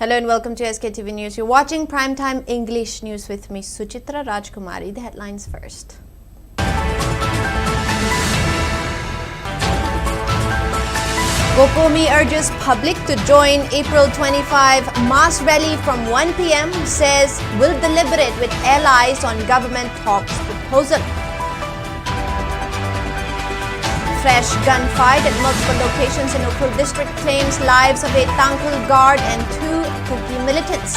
Hello and welcome to SKTV News. You're watching Primetime English News with me, Suchitra Rajkumari. The headlines first. COCOMI urges public to join April 25 mass rally from 1 p.m. Says will deliberate with allies on government talks proposal. Fresh gunfight at multiple locations in Ukhrul district claims lives of a Tangkhul guard and 2 COCOMI militants.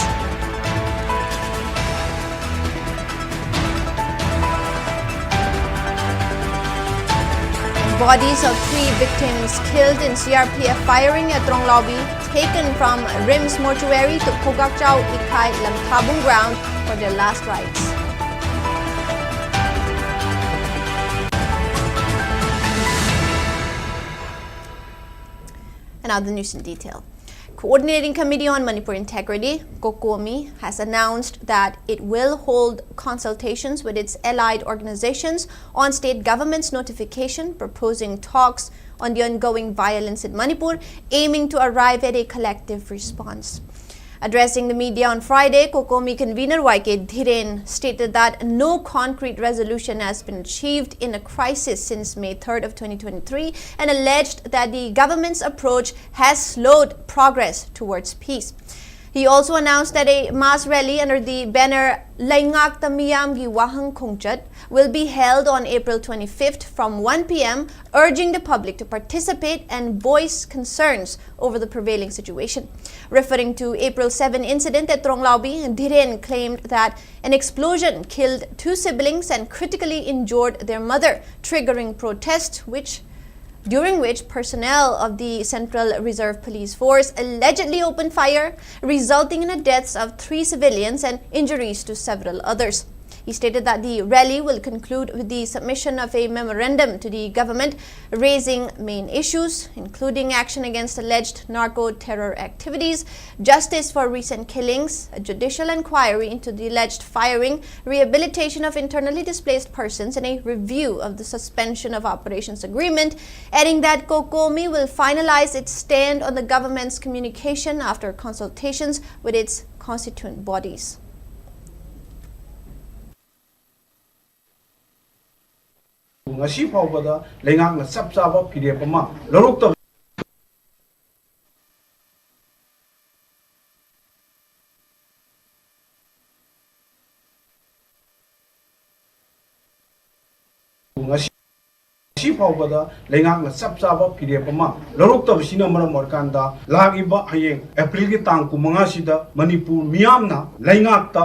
Bodies of 3 victims killed in CRPF firing at Ronglaubi taken from RIMS mortuary to Phogakchau Ikhai Lamthabung ground for their last rites. And now the news in detail. Coordinating Committee on Manipur Integrity, COCOMI, has announced that it will hold consultations with its allied organizations on state government's notification proposing talks on the ongoing violence in Manipur, aiming to arrive at a collective response. Addressing the media on Friday, COCOMI convener YK Dhiren stated that no concrete resolution has been achieved in a crisis since May 3rd of 2023 and alleged that the government's approach has slowed progress towards peace. He also announced that a mass rally under the banner Laingak Tamiyam Gi Wahang Khongchat will be held on April 25th from 1 p.m., urging the public to participate and voice concerns over the prevailing situation. Referring to April 7 incident at Ronglaubi, Dhiren claimed that an explosion killed 2 siblings and critically injured their mother, triggering protests during which personnel of the Central Reserve Police Force allegedly opened fire, resulting in the deaths of 3 civilians and injuries to several others. He stated that the rally will conclude with the submission of a memorandum to the government raising main issues, including action against alleged narco-terror activities, justice for recent killings, a judicial inquiry into the alleged firing, rehabilitation of internally displaced persons, and a review of the suspension of operations agreement, adding that COCOMI will finalize its stand on the government's communication after consultations with its constituent bodies. ngasi phawbada lengak na chap chaba pdf ma loruk ta ngasi phawbada lengak na chap chaba pdf ma loruk ta sina maram morkanda lagiba hayeng april ki tang ku manga sida manipur miyam na lengak ta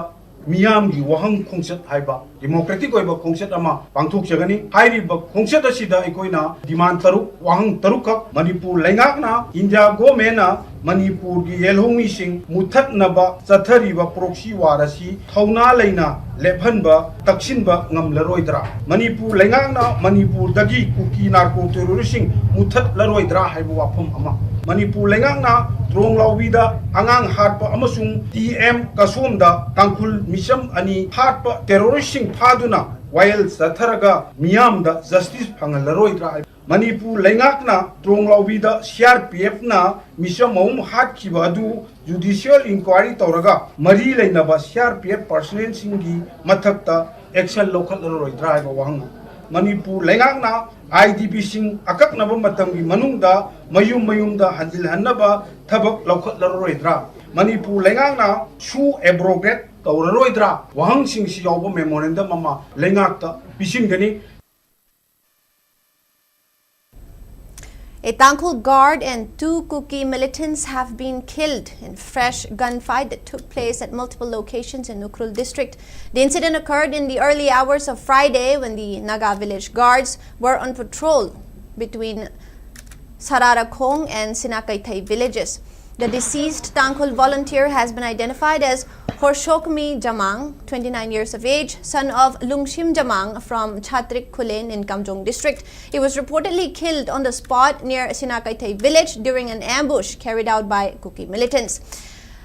miyam gi wahang khongset haiba democratic oiba khongset ama pangthok jagani hairi ba khongset asida ikoina demand taruk wahang taruk khak manipur lengak na india government na manipur gi yelhongi sing muthat naba chathari ba proxy warasi thauna leina lephanba taksinba ngamlaroidra manipur lengak na manipur dagi kuki narco terrorism muthat laroidra haiba wafam ama manipur lengak na Ronglaubi da angang hatpa amasung TM kasomda Tangkhul misam ani hatpa terrorism phaduna while satharaga miyam da justice phangalaroi Manipur lengak na Ronglaubi da CRPF na misam maum hatkiba adu judicial inquiry tawraga mari leinaba CRPF personnel singi mathakta action local laroi drive wahang Manipur lengak na IDP sing akak naba matamgi manungda mayum da handil hannaba thabak laukhat laroidra Manipur lengak na su abrogate tawraroidra wahang sing si yawba memorandum mama lengak ta pisin gani. A Tangkhul guard and 2 COCOMI militants have been killed in fresh gunfight that took place at multiple locations in Ukhrul district. The incident occurred in the early hours of Friday when the Naga village guards were on patrol between Sararakong and Sinakaithai villages. The deceased Tangkhul volunteer has been identified as Horshokmi Jamang, 29 years of age, son of Lungshim Jamang from Chatrik Kulen in Kamjong district. He was reportedly killed on the spot near Sinakaithai village during an ambush carried out by COCOMI militants.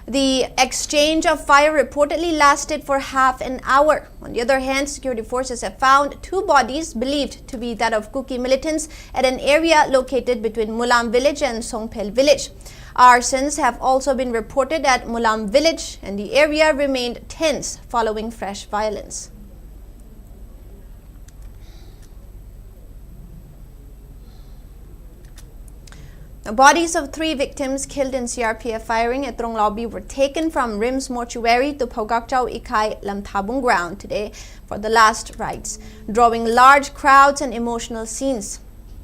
The exchange of fire reportedly lasted for half an hour. On the other hand, security forces have found 2 bodies believed to be that of Kuki militants at an area located between Mulam village and Songphel village. Arsons have also been reported at Mulam village, and the area remained tense following fresh violence. The bodies of 3 victims killed in CRPF firing at Tronglaubi were taken from Rim's mortuary to Phogakchau Ikai Lamthabung ground today for the last rites, drawing large crowds and emotional scenes.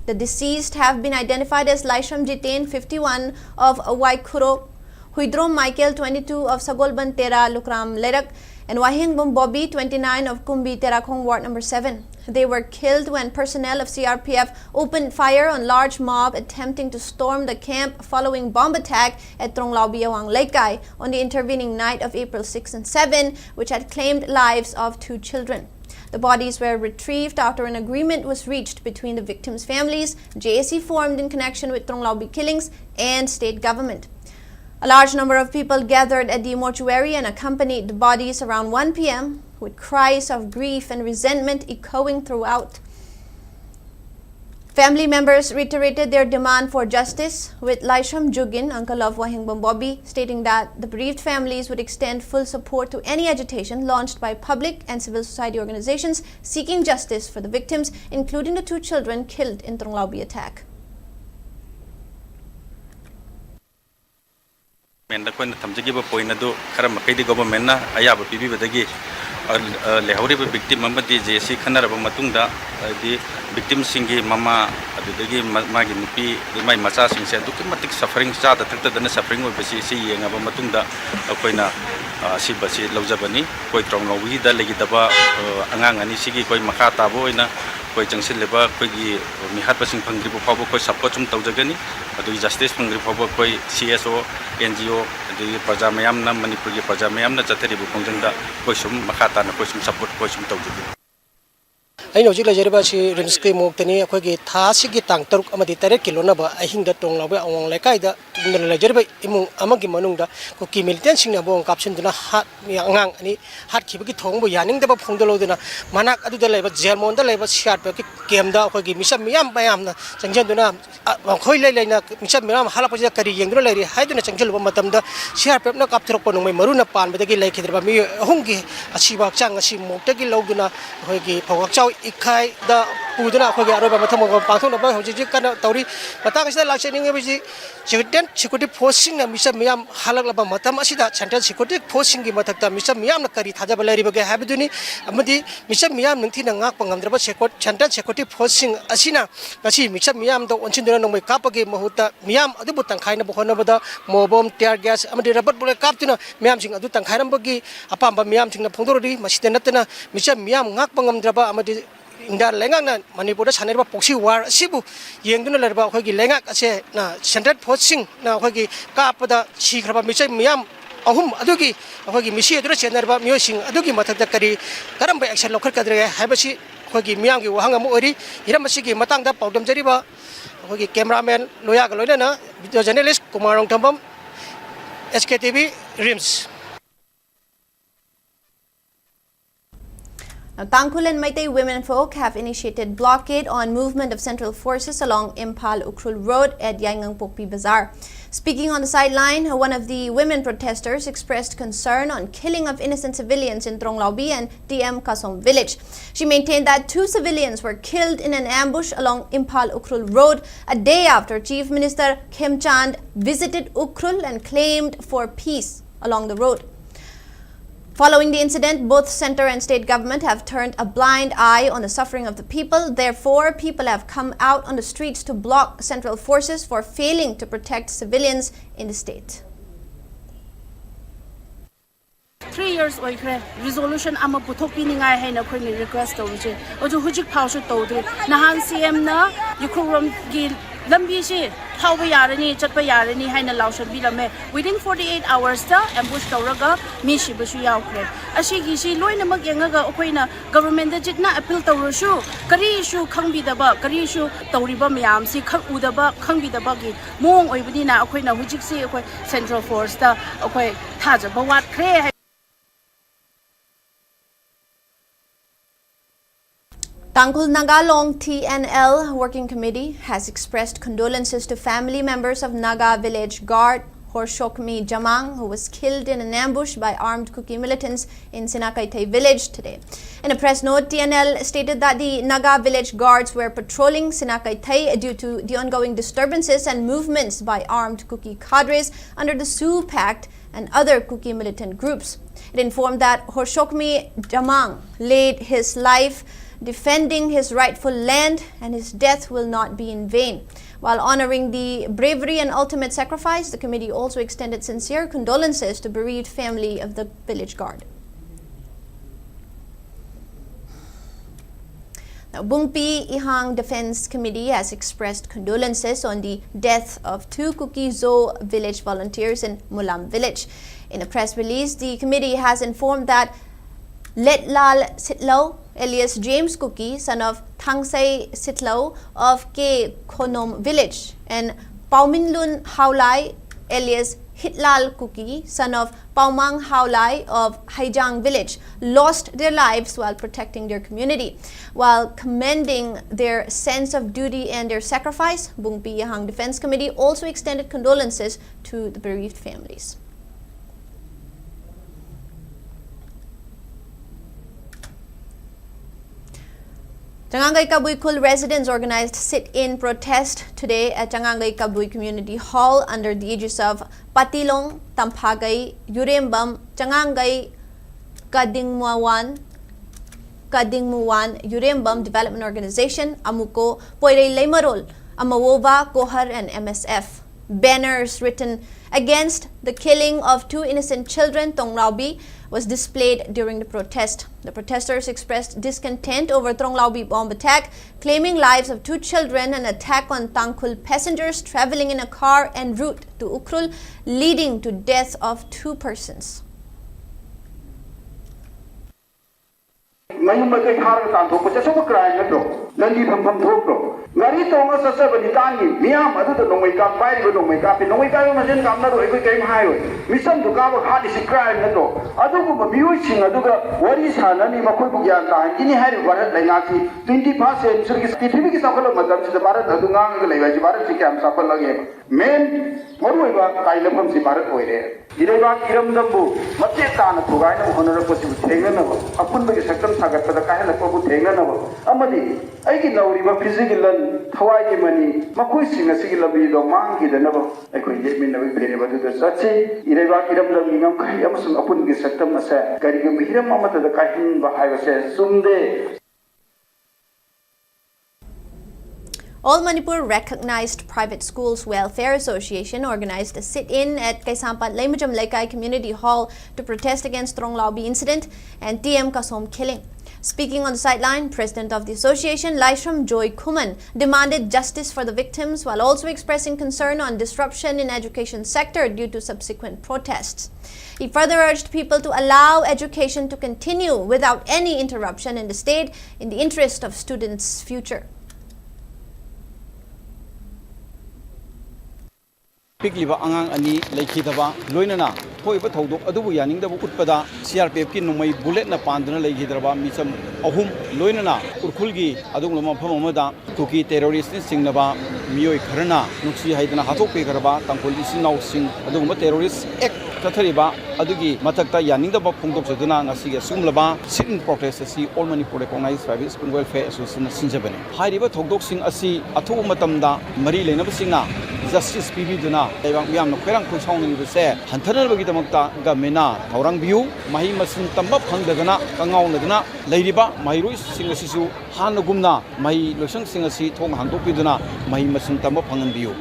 The deceased have been identified as Laisham Jitain, 51, of Ukhrul, Huidrom Michael, 22, of Sagolban Tera Lukram Lerak, and Wahingbum Bobby, 29, of Kumbi Terakhong Ward number 7. They were killed when personnel of CRPF opened fire on large mob attempting to storm the camp following bomb attack at Tronglaubi Awang Laikai on the intervening night of April 6 and 7, which had claimed lives of 2 children. The bodies were retrieved after an agreement was reached between the victims' families, JAC formed in connection with Tronglaubi killings, and state government. A large number of people gathered at the mortuary and accompanied the bodies around 1 p.m. with cries of grief and resentment echoing throughout. Family members reiterated their demand for justice, with Laisham Jugin, uncle of Wahingbum Bobby, stating that the bereaved families would extend full support to any agitation launched by public and civil society organizations seeking justice for the victims, including the 2 children killed in Tronglaubi attack. Government lehoriba victim amadi JC khanaraba matungda di victim singi mama adudagi magi nupi mai macha singse aduki matik suffering cha da thakta dana suffering obesi si yengaba matungda akoina si basi lawjabani koi Tronglaubi da legidaba angang ani sigi koi makha tabo ina koi jangsil leba koi gi mihat pasing phangri bo phabo koi support chum tawjagani adu justice phangri phabo koi CSO NGO adu praja mayam na Manipur gi praja mayam na chathari bu khongjangda koi sum makha ta na koi sum support koi sum tawjagani I know Jilajariba, she Rimski Mokani, Quagi, Tasiki Tank, Turk, Amadi Tarek, Kilonaba, I think that Tronglaubi, Awang Lakaida, Jariba, Amagi Manunda, Koki Militancy, Abong caption, Dina Hat, Yang, and Hat Kibiki Tongo, Yanning the Pondolodina, Manak Adu the Labor, Germon the Labor, Sharp, Gamda, Kogi, Misha Miam Bayamna, Sanjanduna, Hoylena, Misha Miam, Halapaja Kari, Yangra Lady, Hidden a Sanjal Matamda, Sharp, no Captropon, Maruna Pan, but the Lake Rami, Hongi, Ashiba Chang, Ashimotaki Loguna, Hogi, Pawachau. Ikai the Pudana Hogaroba Matamo Paton about Hojikana Tori, but I said like saying she could be posting a Misa Miam Halaba Matamasida, Chantal, she could be posting Matata, Misa Miam Kari, Tajabalari Habiduni, Amadi, Misa Miam, Nintina Napang, and Rabba Chantal, she could be posting Asina, Nasi, Misa Miam, the Onchindran, Kapagi, Mahuta, Miam, Adubutan, kind of Honabada, Mobom, tear gas, Amadi Rabat Captain, Miam Adutan Karambogi, Apamba Miam Pondori, Masitanatana, Misa Miam, Napang, Draba, Amadi. Inda lengang Manipur Saneba Poxi War Sibu, Yanguna Lerba, Hogi Lengak, na Central Posting, na Hogi Kapada, Chikraba Misha Miam, Ahum Adugi, Hogi Mishi Nerba Musing, Adugi Matakari, Karamba Action Local Cadre, Habashi, Hogi Miangi, Hangamori, Iramasiki, Matanga, Podam Jeriba, Hogi cameraman, Loyak Lodana, video journalist, Kumarong Tambam, SKTV, Rims. Now, Tangkhul and Meitei women folk have initiated blockade on movement of central forces along Imphal Ukhrul Road at Yaingang Pokpi Bazaar. Speaking on the sideline, one of the women protesters expressed concern on killing of innocent civilians in Tronglaubi and DM Kasom village. She maintained that 2 civilians were killed in an ambush along Imphal Ukhrul Road a day after Chief Minister Khemchand visited Ukhrul and claimed for peace along the road. Following the incident, both center and state government have turned a blind eye on the suffering of the people. Therefore, people have come out on the streets to block central forces for failing to protect civilians in the state. 3 years oikre resolution ama puthokpi ningai haina khoini request tawje oju hujik phawsu tawde nahan CM na Ukhrul gi lambi si thawba yarani chatpa yarani haina laushabi lame within 48 hours ta ambush tawraga mi shi basu yaukre ashi gi si loina mak yengaga okoina government da jitna appeal tawrushu kari issue khangbi daba kari issue tawriba myam si khang udaba khangbi daba gi mong oibadina okoina hujik si okoi central force ta okoi thaja bawat khre. Tangkhul Nagalong TNL Working Committee has expressed condolences to family members of Naga village guard COCOMI Jamang, who was killed in an ambush by armed Kuki militants in Sinakaitay village today. In a press note, TNL stated that the Naga village guards were patrolling Sinakaitay due to the ongoing disturbances and movements by armed Kuki cadres under the Sioux Pact and other Kuki militant groups. It informed that COCOMI Jamang laid his life defending his rightful land, and his death will not be in vain. While honoring the bravery and ultimate sacrifice, the committee also extended sincere condolences to bereaved family of the village guard. Now, Bungpi Ihang Defense Committee has expressed condolences on the death of 2 Kuki Zo village volunteers in Mulam village. In a press release, the committee has informed that Letlal Sitlo, alias James Kuki, son of Thangsay Sitlo of Ke Khonom village, and Pauminlun Haulai, alias Hitlal Kuki, son of Paumang Haulai of Haijang village, lost their lives while protecting their community. While commending their sense of duty and their sacrifice, Bungpi Yahang Defense Committee also extended condolences to the bereaved families. Changangai Kabui Khul residents organized sit-in protest today at Changangai Kabui Community Hall under the aegis of Patilong, Tampagay, Yurembam, Changangai Kadingmuwan, Yurembam Development Organization, Amuko, Poirei Leimarol, Amawova, Kohar, and MSF. Banners written against the killing of 2 innocent children, Tonglaubi, was displayed during the protest. The protesters expressed discontent over Tonglaubi bomb attack, claiming lives of 2 children and attack on Tangkhul passengers traveling in a car en route to Ukhrul, leading to death of 2 persons. Mayum makai khar ka tho pacha so krai na do landi pham pham thok do ngari to nga sa sa bani tan gi miam adu to nongoi ka pai ri nongoi ka pe nongoi ka ma jen kam na ro ei kai hai ro misam du ka ba kha di si krai na do adu ko mi oi sing adu ga wari sa na ni ma khoi bu gyan ta gi ni hai ri barat lai nga ki 21st century ki pithvi ki sakal ma dam si barat adu nga ga lai ba ji barat si kam sakal lage main moru ba kai la pham si barat oi re idai ba kiram dambu matte ta na thugai na honor ko si theng na ba apun ba ki sakam sagat pada kai la ko bu theng na ba amadi ai ki nauri ba physical thawai ki mani makoi singa sigi labi do mang ki da na ba ai ko ye min na bi bere ba du da sachi idai ba kiram dam ngam kai amasung apun ki sakam asa kari ga hiram amata da kai ba hai ba se sumde. All Manipur Recognized Private Schools Welfare Association organized a sit-in at Kaisampat Laimajam Laikai Community Hall to protest against Tonglaubi incident and TM Kasom killing. Speaking on the sideline, President of the association, Laishram Joy Kuman, demanded justice for the victims while also expressing concern on disruption in education sector due to subsequent protests. He further urged people to allow education to continue without any interruption in the state in the interest of students' future. Pigliba angang ani lekhidaba loinana thoiba thodok adubu yaningdabu utpada CRPF ki numai bullet na pandana lekhidraba misam ahum loinana Ukhrul gi adunglo mafam amada Kuki terrorist singnaba miyoi kharana nuksi haidana hathok pe garaba Tangkhul isinau sing adungma terrorist act kathariba adugi matakta yaningdaba phongdok seduna ngasi ga sumlaba sit-in protest asi All Manipur Recognized Private School Welfare Association sinjabane hairiba thodok sing asi athu matamda mari lenaba singa justice pibiduna Taibang Yam Kwerang Kusong in the Say, Hantana Vigitamata, Gamena, Taurang View, Mahimasin Tamba Pangana, Kangao Nadana, Ladyba, Mahiru Singer Sisu, Hanagumna, Mahi Lushan Singer Seat, Hong Handopiduna, Mahimasin Tamba Pangan View.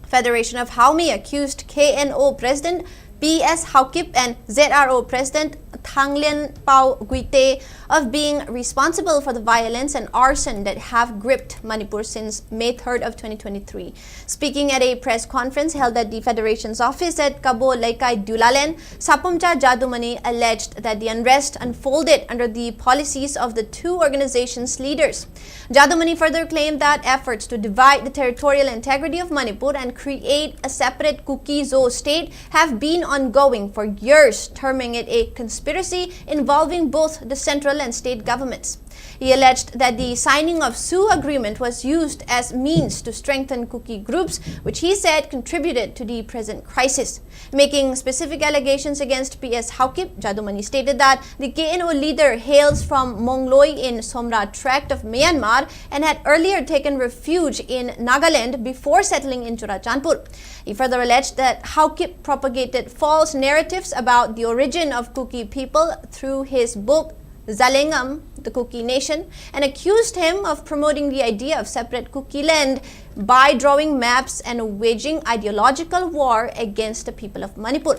Federation of Haumi accused KNO President PS Haukip and ZRO President Thanglen Pao Guite of being responsible for the violence and arson that have gripped Manipur since May 3rd of 2023. Speaking at a press conference held at the Federation's office at Kabo Laikai Dulalen, Sapumcha Jadumani alleged that the unrest unfolded under the policies of the two organizations' leaders. Jadumani further claimed that efforts to divide the territorial integrity of Manipur and create a separate Kuki-Zo state have been ongoing for years, terming it a conspiracy involving both the central and state governments. He alleged that the signing of SU agreement was used as means to strengthen Kuki groups, which he said contributed to the present crisis. Making specific allegations against PS Haukip, Jadumani stated that the KNO leader hails from Mongloi in Somra tract of Myanmar and had earlier taken refuge in Nagaland before settling in Churachandpur. He further alleged that Haukip propagated false narratives about the origin of Kuki people through his book Zalengam, the Kuki Nation, and accused him of promoting the idea of separate Kuki land by drawing maps and waging ideological war against the people of Manipur.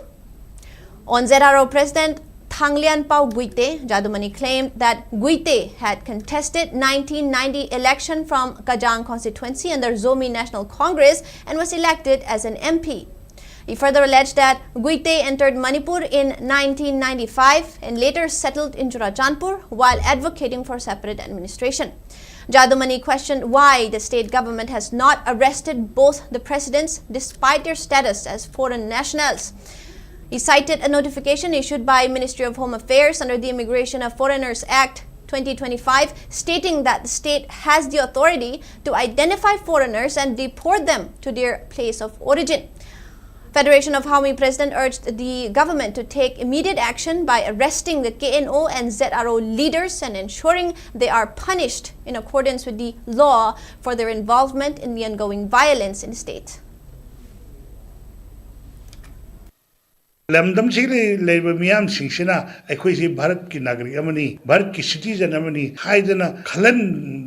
On ZRO President Thanglen Pao Guite, Jadumani claimed that Guite had contested 1990 election from Kajang constituency under Zomi National Congress and was elected as an MP. He further alleged that Guite entered Manipur in 1995 and later settled in Churachandpur while advocating for separate administration. Jadumani questioned why the state government has not arrested both the presidents despite their status as foreign nationals. He cited a notification issued by Ministry of Home Affairs under the Immigration of Foreigners Act 2025 stating that the state has the authority to identify foreigners and deport them to their place of origin. Federation of Haumi President urged the government to take immediate action by arresting the KNO and ZRO leaders and ensuring they are punished in accordance with the law for their involvement in the ongoing violence in the state. lamdam chile labor miyam singshina akwisi bharat ki nagrik amani bharat ki citizen amani haidana khalan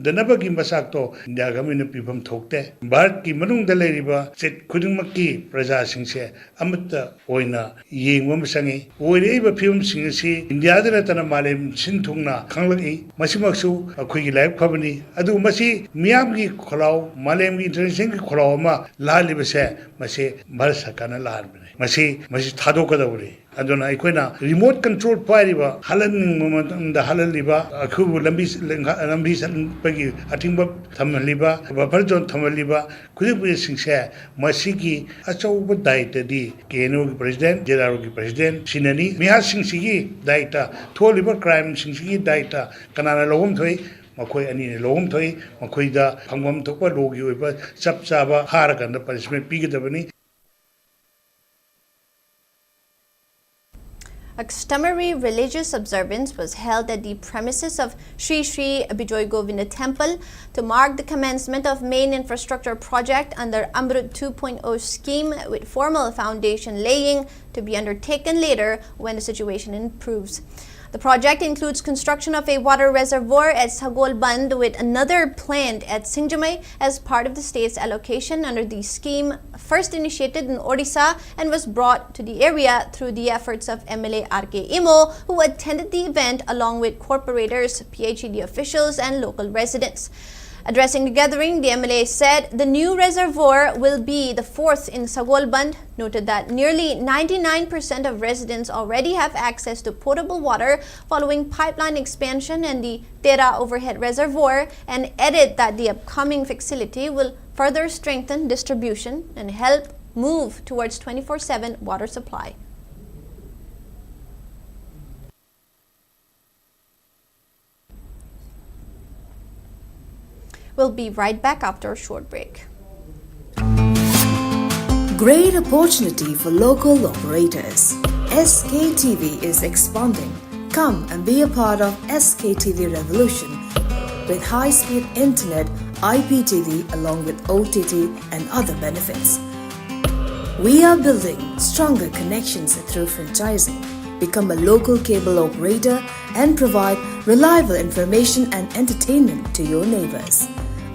danabagi masakto indiagamina pibam thokte bharat ki manung da leriba set khudungmak ki praja singse amata oina yengwa masangi oireba pibam singsi india da tana malem sinthungna khanglagi masimaksu akhoi gi life khabani adu masi miyam gi kholau malem gi international gi kholau ma lalibase mase bharat sakana lalbane masi thado adona ikoina remote control pairiba halan da halaliba akhubu lambi pagi atingba thamaliba baparjon thamaliba kudibu singse masigi achauba daita di KNO ki president ZRO ki president sinani miha singsigi daita tholiba crime singsigi daita kanana logum thoi makoi ani ne logum thoi makoi da phangwam thokpa logi oiba chap chaba haraganda punishment pigidabani. A customary religious observance was held at the premises of Sri Sri Bijoy Govinda Temple to mark the commencement of main infrastructure project under Amrut 2.0 scheme with formal foundation laying to be undertaken later when the situation improves. The project includes construction of a water reservoir at Sagol Band with another planned at Singjamai as part of the state's allocation under the scheme first initiated in Odisha and was brought to the area through the efforts of MLA R.K. Imo, who attended the event along with corporators, PHED officials and local residents. Addressing the gathering, the MLA said the new reservoir will be the fourth in Sagol Band, noted that nearly 99% of residents already have access to potable water following pipeline expansion and the Tera overhead reservoir, and added that the upcoming facility will further strengthen distribution and help move towards 24/7 water supply. We'll be right back after a short break. Great opportunity for local operators. SKTV is expanding. Come and be a part of SKTV revolution with high-speed internet, IPTV along with OTT and other benefits. We are building stronger connections through franchising. Become a local cable operator and provide reliable information and entertainment to your neighbors.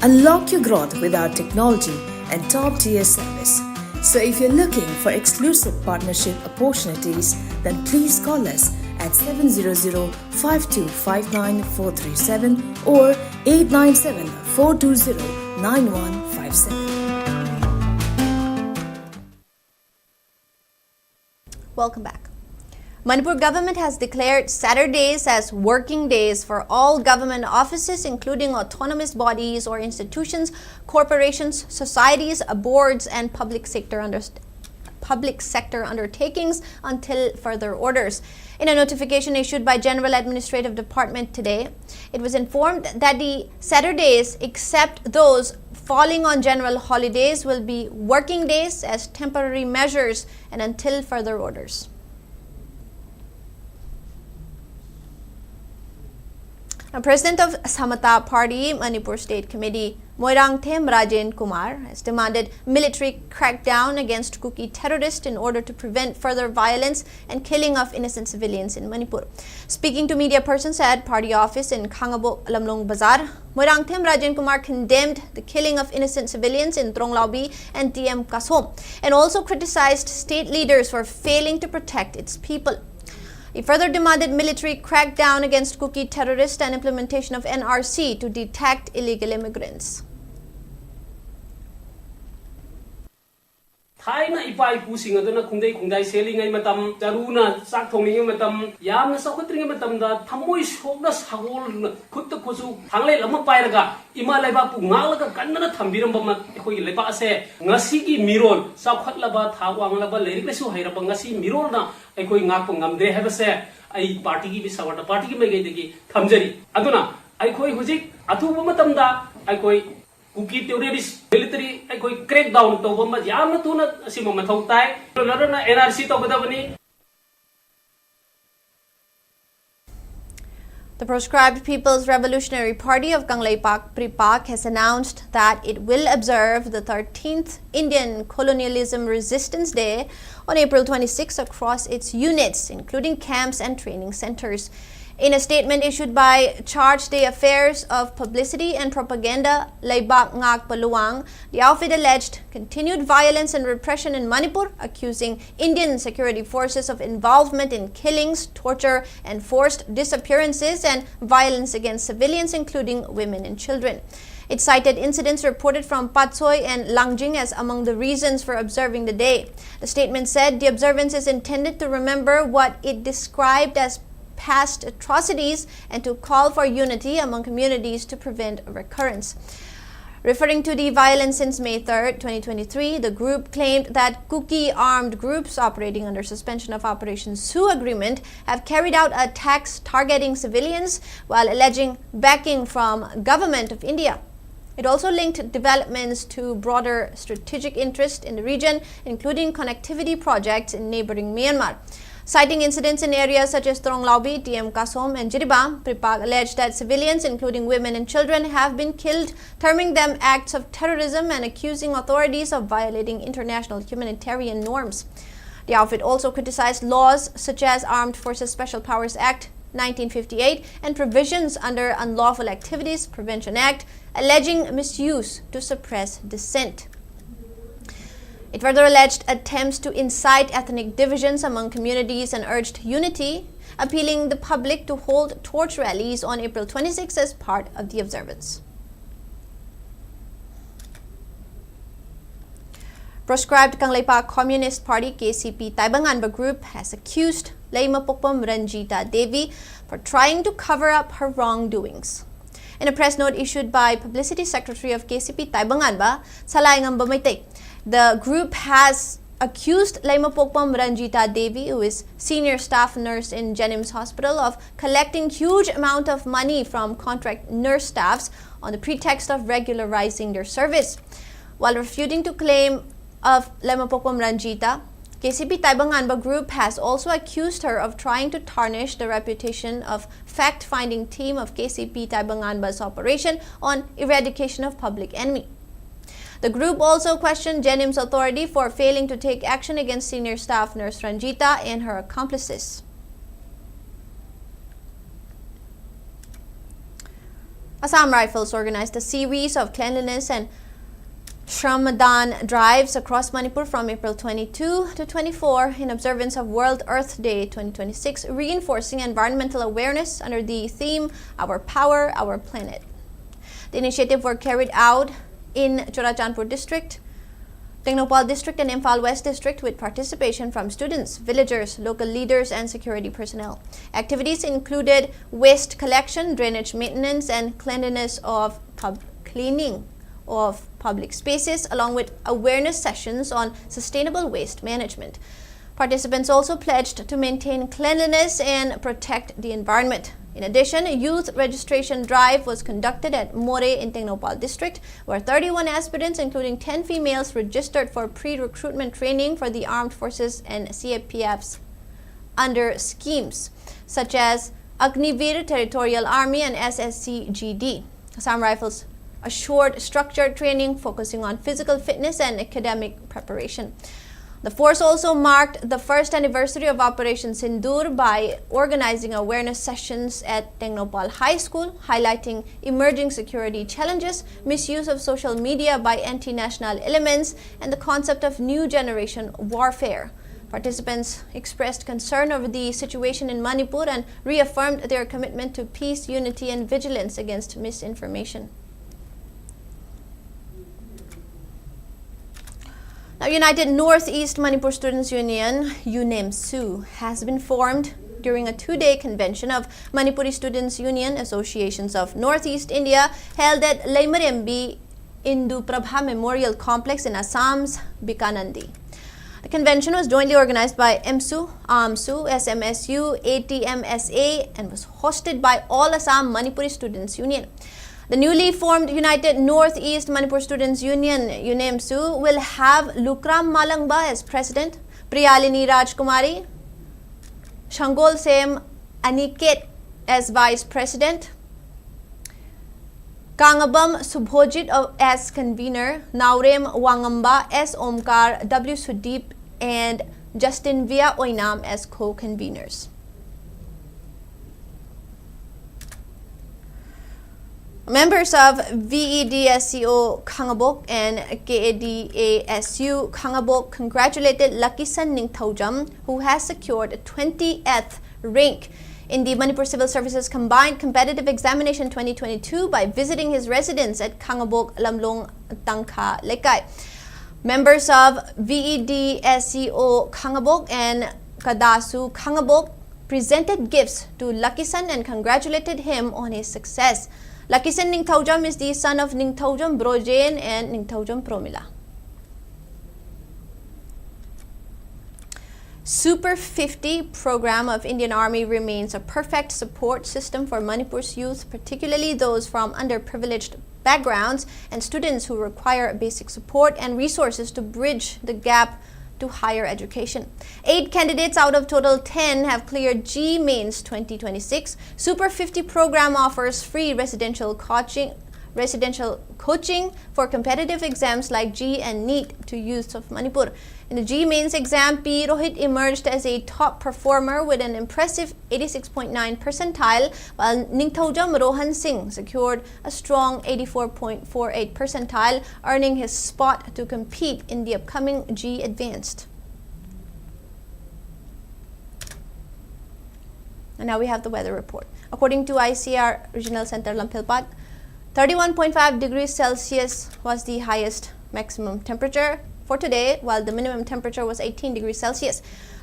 Unlock your growth with our technology and top-tier service. So if you're looking for exclusive partnership opportunities, then please call us at 700-5259-437 or 897-420-9157. Welcome back. Manipur government has declared Saturdays as working days for all government offices, including autonomous bodies or institutions, corporations, societies, boards, and public sector undertakings until further orders. In a notification issued by General Administrative Department today, it was informed that the Saturdays, except those falling on general holidays, will be working days as temporary measures and until further orders. Now, President of Samata Party, Manipur State Committee, Moirangthem Rajen Kumar, has demanded military crackdown against Kuki terrorists in order to prevent further violence and killing of innocent civilians in Manipur. Speaking to media persons at party office in Khangabo Lamlong Bazar, Moirangthem Rajen Kumar condemned the killing of innocent civilians in Tronglaubi and TM Kasom and also criticized state leaders for failing to protect its people. He further demanded military crackdown against Kuki terrorists and implementation of NRC to detect illegal immigrants. Thaina ipai pusing aduna khungdai selling ai matam charuna sak thongning matam yamna sakutring matam da thamoi sokna sagol khutta khosu thanglai lama pairaga ima laiba pu ngalaga kannana thambiram bama ekhoi laiba ase ngasi gi mirol sakhatlaba thawanglaba leriklesu hairaba ngasi mirol na ekhoi ngak pu ngamde habase ai party gi bisawata party gi megai degi thamjari aduna ekhoi hujik athuba matam da ekhoi Kuki terrorist military ekhoi crackdown to bomba yamna tuna asima mathau tai larana NRC to badabani. The Proscribed People's Revolutionary Party of Kangleipak Pripak has announced that it will observe the 13th Indian Colonialism Resistance Day on April 26 across its units, including camps and training centers. In a statement issued by Charge de Affairs of Publicity and Propaganda, Laibak Ngak Paluang, the outfit alleged continued violence and repression in Manipur, accusing Indian security forces of involvement in killings, torture, and forced disappearances and violence against civilians, including women and children. It cited incidents reported from Patsoy and Langjing as among the reasons for observing the day. The statement said the observance is intended to remember what it described as past atrocities and to call for unity among communities to prevent a recurrence. Referring to the violence since May 3, 2023, the group claimed that Kuki armed groups operating under suspension of Operation Sioux Agreement have carried out attacks targeting civilians while alleging backing from Government of India. It also linked developments to broader strategic interest in the region, including connectivity projects in neighboring Myanmar. Citing incidents in areas such as Tronglaubi, TM Kasom, and Jiribam, Pripak alleged that civilians, including women and children, have been killed, terming them acts of terrorism and accusing authorities of violating international humanitarian norms. The outfit also criticized laws such as Armed Forces Special Powers Act 1958 and provisions under Unlawful Activities Prevention Act, alleging misuse to suppress dissent. It further alleged attempts to incite ethnic divisions among communities and urged unity, appealing the public to hold torch rallies on April 26 as part of the observance. Proscribed Kangleipak Communist Party KCP Taibanganba Group has accused Laimapokpam Ranjita Devi for trying to cover up her wrongdoings. In a press note issued by Publicity Secretary of KCP Taibanganba, Salayngamba Maitay, the group has accused Laimapokpam Ranjita Devi, who is senior staff nurse in Jennings Hospital, of collecting huge amount of money from contract nurse staffs on the pretext of regularizing their service. While refuting to claim of Laimapokpam Ranjita, KCP Taibanganba Group has also accused her of trying to tarnish the reputation of fact-finding team of KCP Taibanganba's operation on eradication of public enemy. The group also questioned Jennings authority for failing to take action against senior staff nurse Ranjita and her accomplices. Assam Rifles organized a series of cleanliness and Shramadhan drives across Manipur from April 22 to 24 in observance of World Earth Day 2026, reinforcing environmental awareness under the theme Our Power, Our Planet. The initiative were carried out in Churachandpur District, Tengnoupal District and Imphal West District with participation from students, villagers, local leaders and security personnel. Activities included waste collection, drainage maintenance and cleanliness of cleaning of public spaces, along with awareness sessions on sustainable waste management. Participants also pledged to maintain cleanliness and protect the environment. In addition, a youth registration drive was conducted at More in Tengnoupal District, where 31 aspirants, including 10 females, registered for pre-recruitment training for the armed forces and CRPFs under schemes such as Agnivir Territorial Army and SSCGD. Assam Rifles assured structured training focusing on physical fitness and academic preparation. The force also marked the first anniversary of Operation Sindoor by organizing awareness sessions at Tengnoupal High School, highlighting emerging security challenges, misuse of social media by anti-national elements, and the concept of new generation warfare. Participants expressed concern over the situation in Manipur and reaffirmed their commitment to peace, unity, and vigilance against misinformation. Now, United Northeast Manipur Students Union, UNEMSU, has been formed during a two-day convention of Manipuri Students Union Associations of Northeast India held at Laimarembi Indu Prabha Memorial Complex in Assam's Bikanandi. The convention was jointly organized by EMSU, AMSU, SMSU, ATMSA and was hosted by All Assam Manipuri Students Union. The newly formed United Northeast Manipur Students Union, UNEMSU, will have Lukram Malangba as president, Priyalini Rajkumari, Shangol Sem Aniket as vice president, Kangabam Subhojit as convener, Naurem Wangamba S. Omkar, W. Sudeep, and Justin Via Oinam as co-conveners. Members of VEDSCO Khangabok and KADASU Khangabok congratulated Lakisan Ningthaujam, who has secured a 20th rank in the Manipur Civil Services Combined Competitive Examination 2022 by visiting his residence at Khangabok Lamlong Tangkha Lekai. Members of VEDSCO Khangabok and Kadasu Khangabok presented gifts to Lakisan and congratulated him on his success. Lakisan Ningthaujam is the son of Ningthaujam Brojen and Ningthaujam Promila. Super 50 program of Indian Army remains a perfect support system for Manipur's youth, particularly those from underprivileged backgrounds and students who require basic support and resources to bridge the gap to higher education. 8 candidates out of total 10 have cleared G Mains 2026. Super 50 program offers free residential coaching for competitive exams like G and NEET to youths of Manipur. In the G Mains exam, P. Rohit emerged as a top performer with an impressive 86.9 percentile, while Ningthaujam Rohan Singh secured a strong 84.48 percentile, earning his spot to compete in the upcoming G Advanced. And now we have the weather report. According to ICR Regional Center Lampilpat, 31.5 degrees Celsius was the highest maximum temperature for today, while the minimum temperature was 18 degrees Celsius.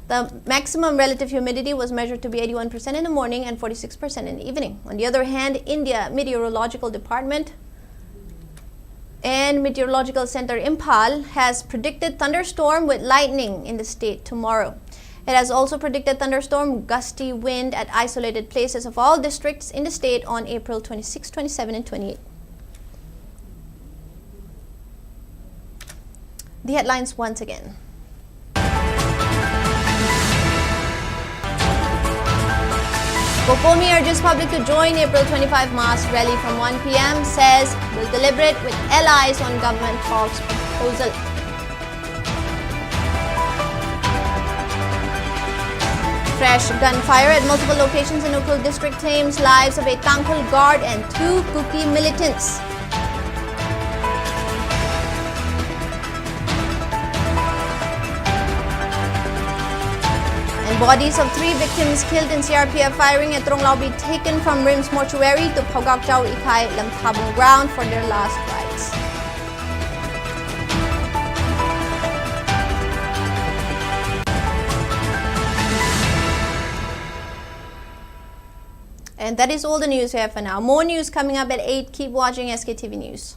The maximum relative humidity was measured to be 81% in the morning and 46% in the evening. On the other hand, India Meteorological Department and Meteorological Center Imphal has predicted thunderstorm with lightning in the state tomorrow. It has also predicted thunderstorm, gusty wind at isolated places of all districts in the state on April 26, 27, and 28. The headlines once again. COCOMI urges public to join April 25 mass rally from 1 p.m. Says will deliberate with allies on government talks proposal. Fresh gunfire at multiple locations in Ukhrul district claims lives of a Tangkhul guard and 2 Kuki militants. bodies of 3 victims killed in CRPF firing at Tronglao be taken from Rim's mortuary to Phogak Chau Ikai Lamthabong ground for their last rites. And that is all the news we have for now. More news coming up at 8. Keep watching SKTV News.